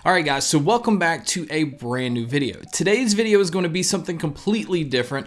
Alright guys, so welcome back to a brand new video. Today's video is going to be something completely different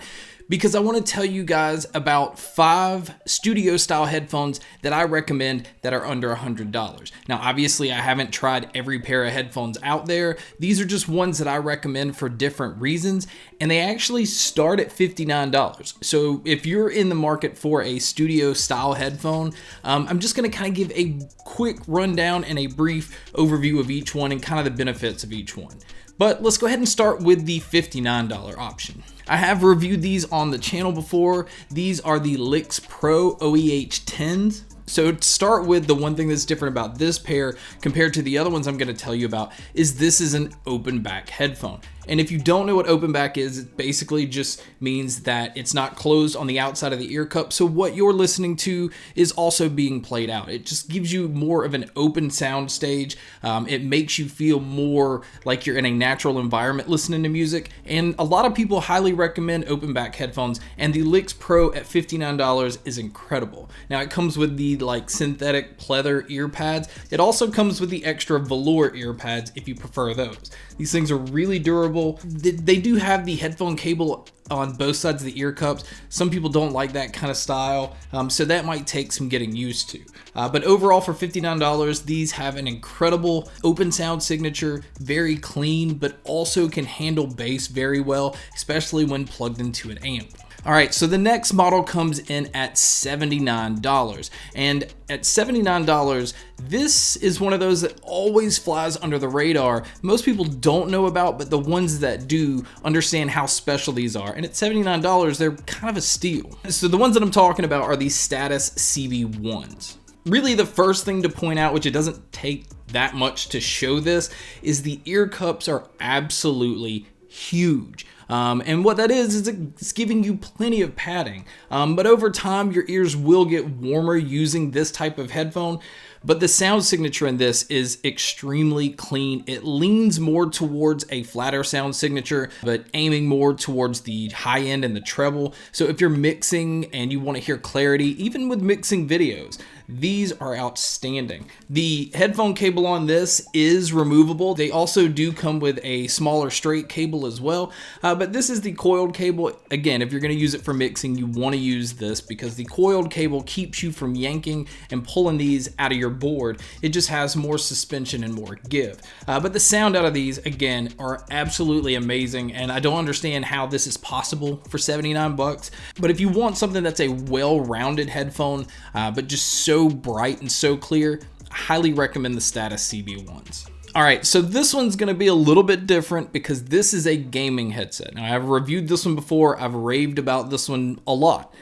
because I want to tell you guys about 5 studio style headphones that I recommend that are under $100. Now obviously I haven't tried every pair of headphones out there. These are just ones that I recommend for different reasons, and they actually start at $59. So if you're in the market for a studio style headphone, I'm just going to kind of give a quick rundown and a brief overview of each one and kind of the benefits of each one. But let's go ahead and start with the $59 option. I have reviewed these on the channel before. These are the Lix Pro OEH 10s. So to start with, the one thing that's different about this pair compared to the other ones I'm going to tell you about is this is an open back headphone. And if you don't know what open back is, it basically just means that it's not closed on the outside of the ear cup. So what you're listening to is also being played out. It just gives you more of an open sound stage. It makes you feel more like you're in a natural environment listening to music. And a lot of people highly recommend open back headphones, and the Lix Pro at $59 is incredible. Now it comes with the synthetic pleather ear pads. It also comes with the extra velour ear pads if you prefer those. These things are really durable. They do have the headphone cable on both sides of the ear cups. Some people don't like that kind of style, so that might take some getting used to. But overall, for $59, these have an incredible open sound signature, very clean, but also can handle bass very well, especially when plugged into an amp. Alright, so the next model comes in at $79, and at $79, this is one of those that always flies under the radar. Most people don't know about, but the ones that do understand how special these are, and at $79, they're kind of a steal. So the ones that I'm talking about are the Status CB1s. Really, the first thing to point out, which it doesn't take that much to show this, is the ear cups are absolutely huge. And what that is it's giving you plenty of padding. But over time, your ears will get warmer using this type of headphone. But the sound signature in this is extremely clean. It leans more towards a flatter sound signature, but aiming more towards the high end and the treble. So if you're mixing and you want to hear clarity, even with mixing videos, these are outstanding. The headphone cable on this is removable. They also do come with a smaller straight cable as well, but this is the coiled cable. Again, if you're going to use it for mixing, you want to use this because the coiled cable keeps you from yanking and pulling these out of your board. It just has more suspension and more give. But the sound out of these, again, are absolutely amazing, and I don't understand how this is possible for 79 bucks. But if you want something that's a well-rounded headphone, but just so bright and so clear, I highly recommend the Status CB1s. Alright, so this one's going to be a little bit different because this is a gaming headset. Now, I've reviewed this one before. I've raved about this one a lot.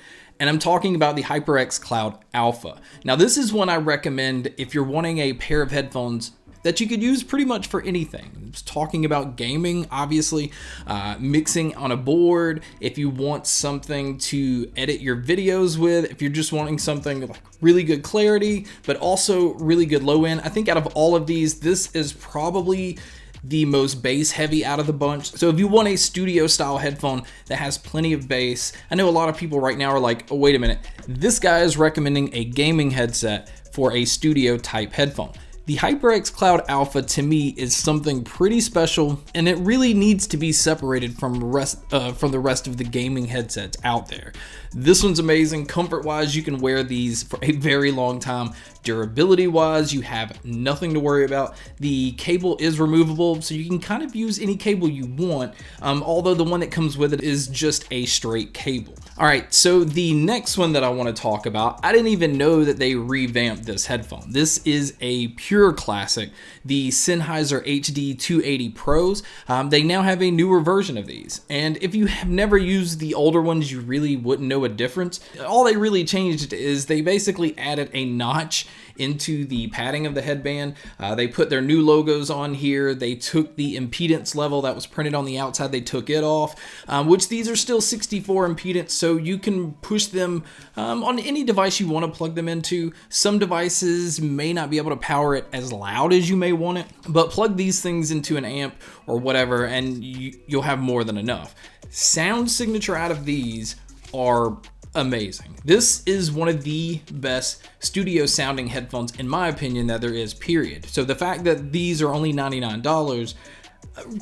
And I'm talking about the HyperX Cloud Alpha. Now, this is one I recommend if you're wanting a pair of headphones that you could use pretty much for anything. I'm just talking about gaming, obviously, mixing on a board, if you want something to edit your videos with, if you're just wanting something like really good clarity, but also really good low end. I think out of all of these, this is probably the most bass heavy out of the bunch. So if you want a studio style headphone that has plenty of bass, I know a lot of people right now are like, oh, wait a minute, this guy is recommending a gaming headset for a studio type headphone. The HyperX Cloud Alpha to me is something pretty special, and it really needs to be separated from the rest of the gaming headsets out there. This one's amazing. Comfort-wise, you can wear these for a very long time. Durability-wise, you have nothing to worry about. The cable is removable, so you can kind of use any cable you want, although the one that comes with it is just a straight cable. Alright, so the next one that I want to talk about, I didn't even know that they revamped this headphone. This is a pure classic, the Sennheiser HD 280 Pros. They now have a newer version of these, and if you have never used the older ones, you really wouldn't know a difference. All they really changed is they basically added a notch into the padding of the headband. They put their new logos on here. They took the impedance level that was printed on the outside, they took it off, which these are still 64 impedance, so you can push them on any device you want to plug them into. Some devices may not be able to power it as loud as you may want it, but plug these things into an amp or whatever and you'll have more than enough. Sound signature out of these are amazing. This is one of the best studio sounding headphones, in my opinion, that there is, period. So the fact that these are only $99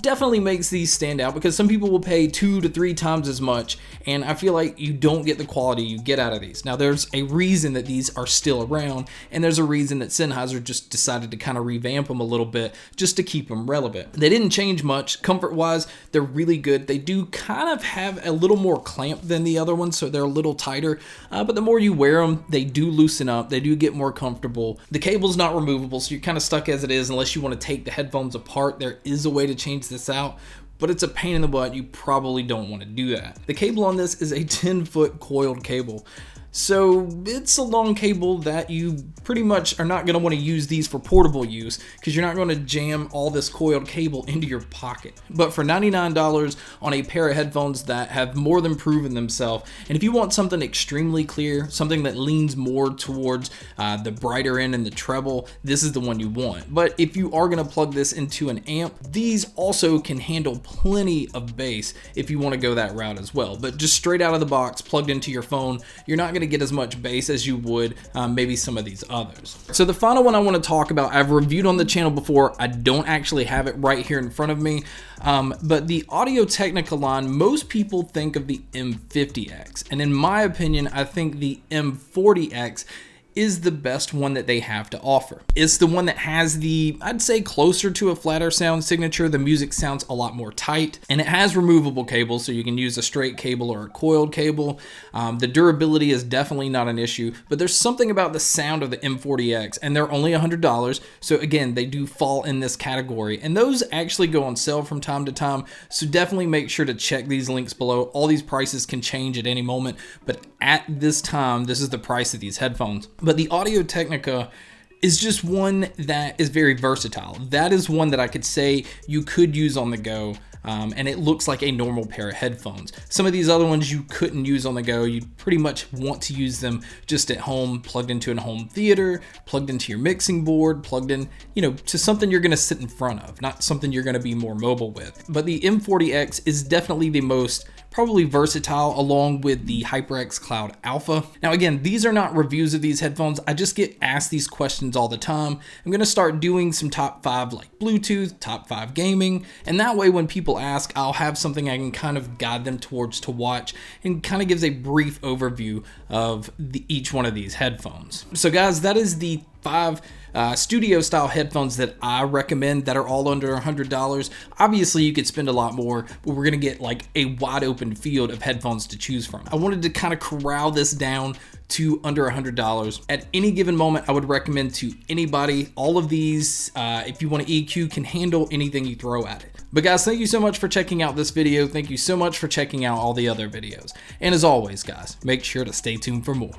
definitely makes these stand out, because some people will pay 2 to 3 times as much, and I feel like you don't get the quality you get out of these. Now, there's a reason that these are still around, and there's a reason that Sennheiser just decided to kind of revamp them a little bit just to keep them relevant. They didn't change much. Comfort-wise, they're really good. They do kind of have a little more clamp than the other ones, so they're a little tighter, but the more you wear them, they do loosen up. They do get more comfortable. The cable's not removable, so you're kind of stuck as it is unless you want to take the headphones apart. There is a way to change this out, but it's a pain in the butt. You probably don't want to do that. The cable on this is a 10-foot coiled cable. So it's a long cable that you pretty much are not going to want to use these for portable use, because you're not going to jam all this coiled cable into your pocket. But for $99 on a pair of headphones that have more than proven themselves, and if you want something extremely clear, something that leans more towards the brighter end and the treble, this is the one you want. But if you are going to plug this into an amp, these also can handle plenty of bass if you want to go that route as well. But just straight out of the box, plugged into your phone, you're not going to get as much bass as you would maybe some of these others. So the final one I want to talk about, I've reviewed on the channel before. I don't actually have it right here in front of me, but the Audio-Technica line, most people think of the M50X, and in my opinion, I think the M40X is the best one that they have to offer. It's the one that has the, I'd say, closer to a flatter sound signature. The music sounds a lot more tight, and it has removable cables, so you can use a straight cable or a coiled cable. The durability is definitely not an issue, but there's something about the sound of the M40X, and they're only $100, so again, they do fall in this category, and those actually go on sale from time to time, so definitely make sure to check these links below. All these prices can change at any moment, but at this time, this is the price of these headphones. But the Audio-Technica is just one that is very versatile. That is one that I could say you could use on the go, and it looks like a normal pair of headphones. Some of these other ones you couldn't use on the go. You'd pretty much want to use them just at home, plugged into a home theater, plugged into your mixing board, plugged in, to something you're gonna sit in front of, not something you're gonna be more mobile with. But the M40X is definitely the most probably versatile, along with the HyperX Cloud Alpha. Now again, these are not reviews of these headphones. I just get asked these questions all the time. I'm gonna start doing some top 5 like Bluetooth, top 5 gaming, and that way when people ask, I'll have something I can kind of guide them towards to watch, and kind of gives a brief overview of each one of these headphones. So guys, that is the 5 studio style headphones that I recommend that are all under $100. Obviously you could spend a lot more, but we're gonna get like a wide open field of headphones to choose from. I wanted to kind of corral this down to under $100. At any given moment, I would recommend to anybody. All of these, if you want to EQ, can handle anything you throw at it. But guys, thank you so much for checking out this video. Thank you so much for checking out all the other videos. And as always, guys, make sure to stay tuned for more.